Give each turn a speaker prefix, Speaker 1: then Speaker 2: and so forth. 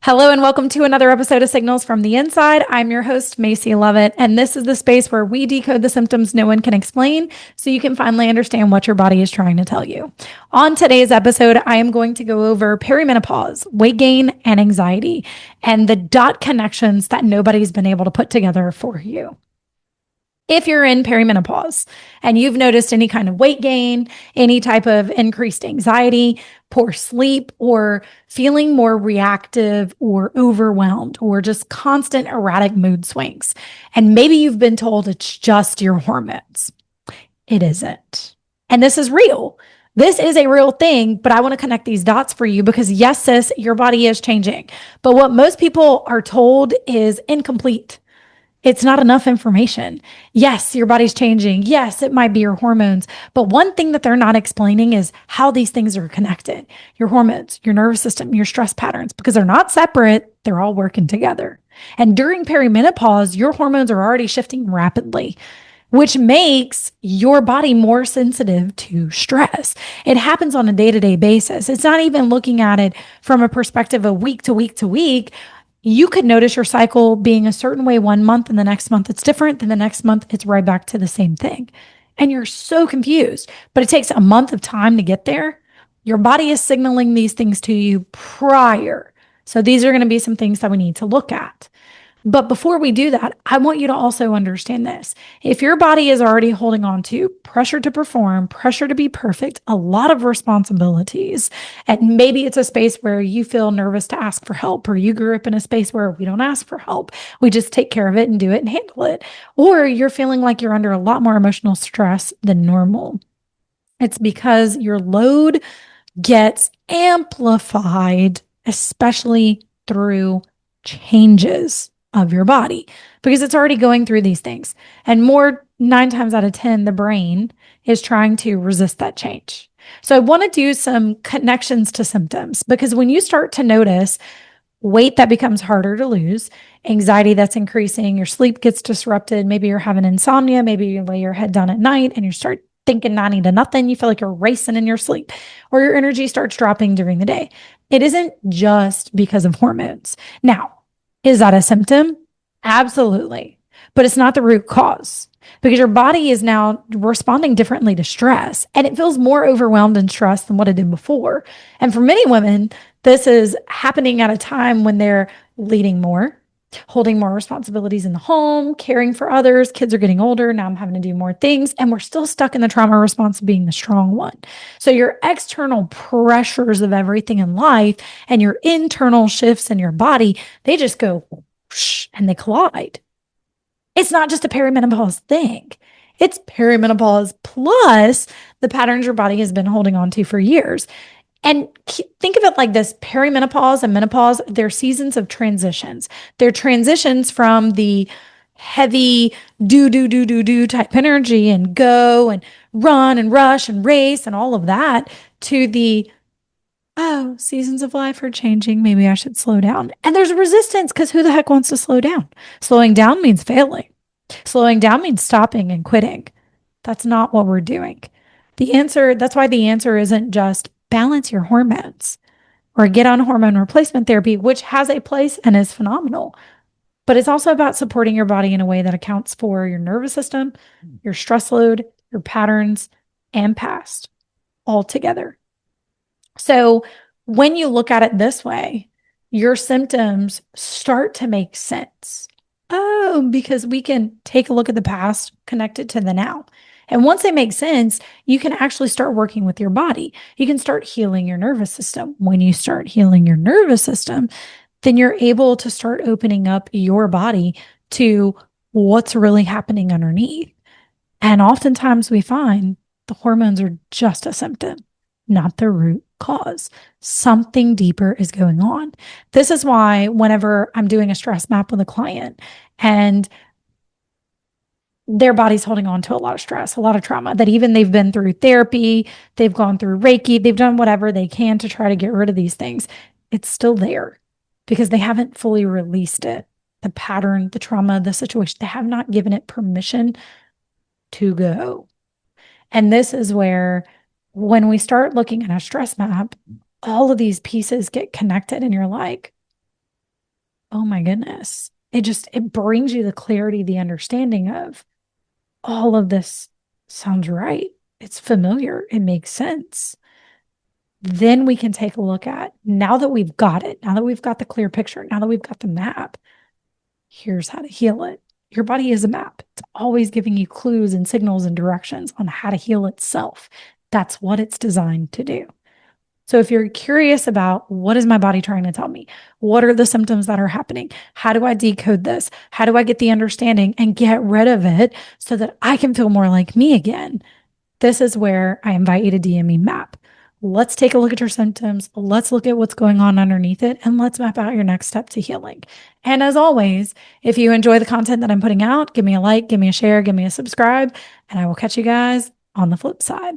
Speaker 1: Hello and welcome to another episode of Signals from the Inside. I'm your host, Maisie Lovett, and this is the space where we decode the symptoms no one can explain so you can finally understand what your body is trying to tell you. On today's episode, I am going to go over perimenopause, weight gain, and anxiety, and the dot connections that nobody's been able to put together for you. If you're in perimenopause and you've noticed any kind of weight gain, any type of increased anxiety, poor sleep, or feeling more reactive or overwhelmed, or just constant erratic mood swings, and maybe you've been told it's just your hormones, it isn't. And this is real. This is a real thing, but I want to connect these dots for you because yes, sis, your body is changing. But what most people are told is incomplete. It's not enough information. Yes, your body's changing. Yes, it might be your hormones. But one thing that they're not explaining is how these things are connected. Your hormones, your nervous system, your stress patterns, because they're not separate. They're all working together. And during perimenopause, your hormones are already shifting rapidly, which makes your body more sensitive to stress. It happens on a day-to-day basis. It's not even looking at it from a perspective of week to week to week. You could notice your cycle being a certain way one month and the next month it's different. Then the next month it's right back to the same thing. And you're so confused, but it takes a month of time to get there. Your body is signaling these things to you prior. So these are going to be some things that we need to look at. But before we do that, I want you to also understand this. If your body is already holding on to pressure to perform, pressure to be perfect, a lot of responsibilities, and maybe it's a space where you feel nervous to ask for help, or you grew up in a space where we don't ask for help. We just take care of it and do it and handle it. Or you're feeling like you're under a lot more emotional stress than normal. It's because your load gets amplified, especially through changes of your body, because it's already going through these things. And more 9 times out of 10, the brain is trying to resist that change. So I want to do some connections to symptoms, because when you start to notice weight that becomes harder to lose, anxiety that's increasing, your sleep gets disrupted, maybe you're having insomnia, maybe you lay your head down at night and you start thinking 90 to nothing, you feel like you're racing in your sleep, or your energy starts dropping during the day. It isn't just because of hormones. Now, is that a symptom? Absolutely. But it's not the root cause, because your body is now responding differently to stress, and it feels more overwhelmed and stressed than what it did before. And for many women, this is happening at a time when they're leading more, holding more responsibilities in the home, caring for others. Kids are getting older. Now I'm having to do more things, and we're still stuck in the trauma response of being the strong one. So your external pressures of everything in life and your internal shifts in your body, they just go whoosh, and they collide. It's not just a perimenopause thing. It's perimenopause plus the patterns your body has been holding on to for years. And think of it like this: perimenopause and menopause, they're seasons of transitions. They're transitions from the heavy do type energy and go and run and rush and race and all of that to the, oh, seasons of life are changing. Maybe I should slow down. And there's resistance, because who the heck wants to slow down? Slowing down means failing. Slowing down means stopping and quitting. That's not what we're doing. That's why the answer isn't just balance your hormones or get on hormone replacement therapy, which has a place and is phenomenal. But it's also about supporting your body in a way that accounts for your nervous system, your stress load, your patterns, and past all together. So when you look at it this way, your symptoms start to make sense. Oh, because we can take a look at the past, connect it to the now. And once they make sense, you can actually start working with your body. You can start healing your nervous system. When you start healing your nervous system, then you're able to start opening up your body to what's really happening underneath. And oftentimes we find the hormones are just a symptom, not the root cause. Something deeper is going on. This is why whenever I'm doing a stress map with a client and their body's holding on to a lot of stress, a lot of trauma, that even they've been through therapy, they've gone through Reiki, they've done whatever they can to try to get rid of these things, it's still there because they haven't fully released it. The pattern, the trauma, the situation, they have not given it permission to go. And this is where, when we start looking at a stress map, all of these pieces get connected and you're like, oh my goodness. It brings you the clarity, the understanding of all of this sounds right. It's familiar. It makes sense. Then we can take a look at, now that we've got it, now that we've got the clear picture, now that we've got the map, here's how to heal it. Your body is a map. It's always giving you clues and signals and directions on how to heal itself. That's what it's designed to do. So if you're curious about, what is my body trying to tell me? What are the symptoms that are happening? How do I decode this? How do I get the understanding and get rid of it so that I can feel more like me again? This is where I invite you to DM me map. Let's take a look at your symptoms. Let's look at what's going on underneath it, and let's map out your next step to healing. And as always, if you enjoy the content that I'm putting out, give me a like, give me a share, give me a subscribe, and I will catch you guys on the flip side.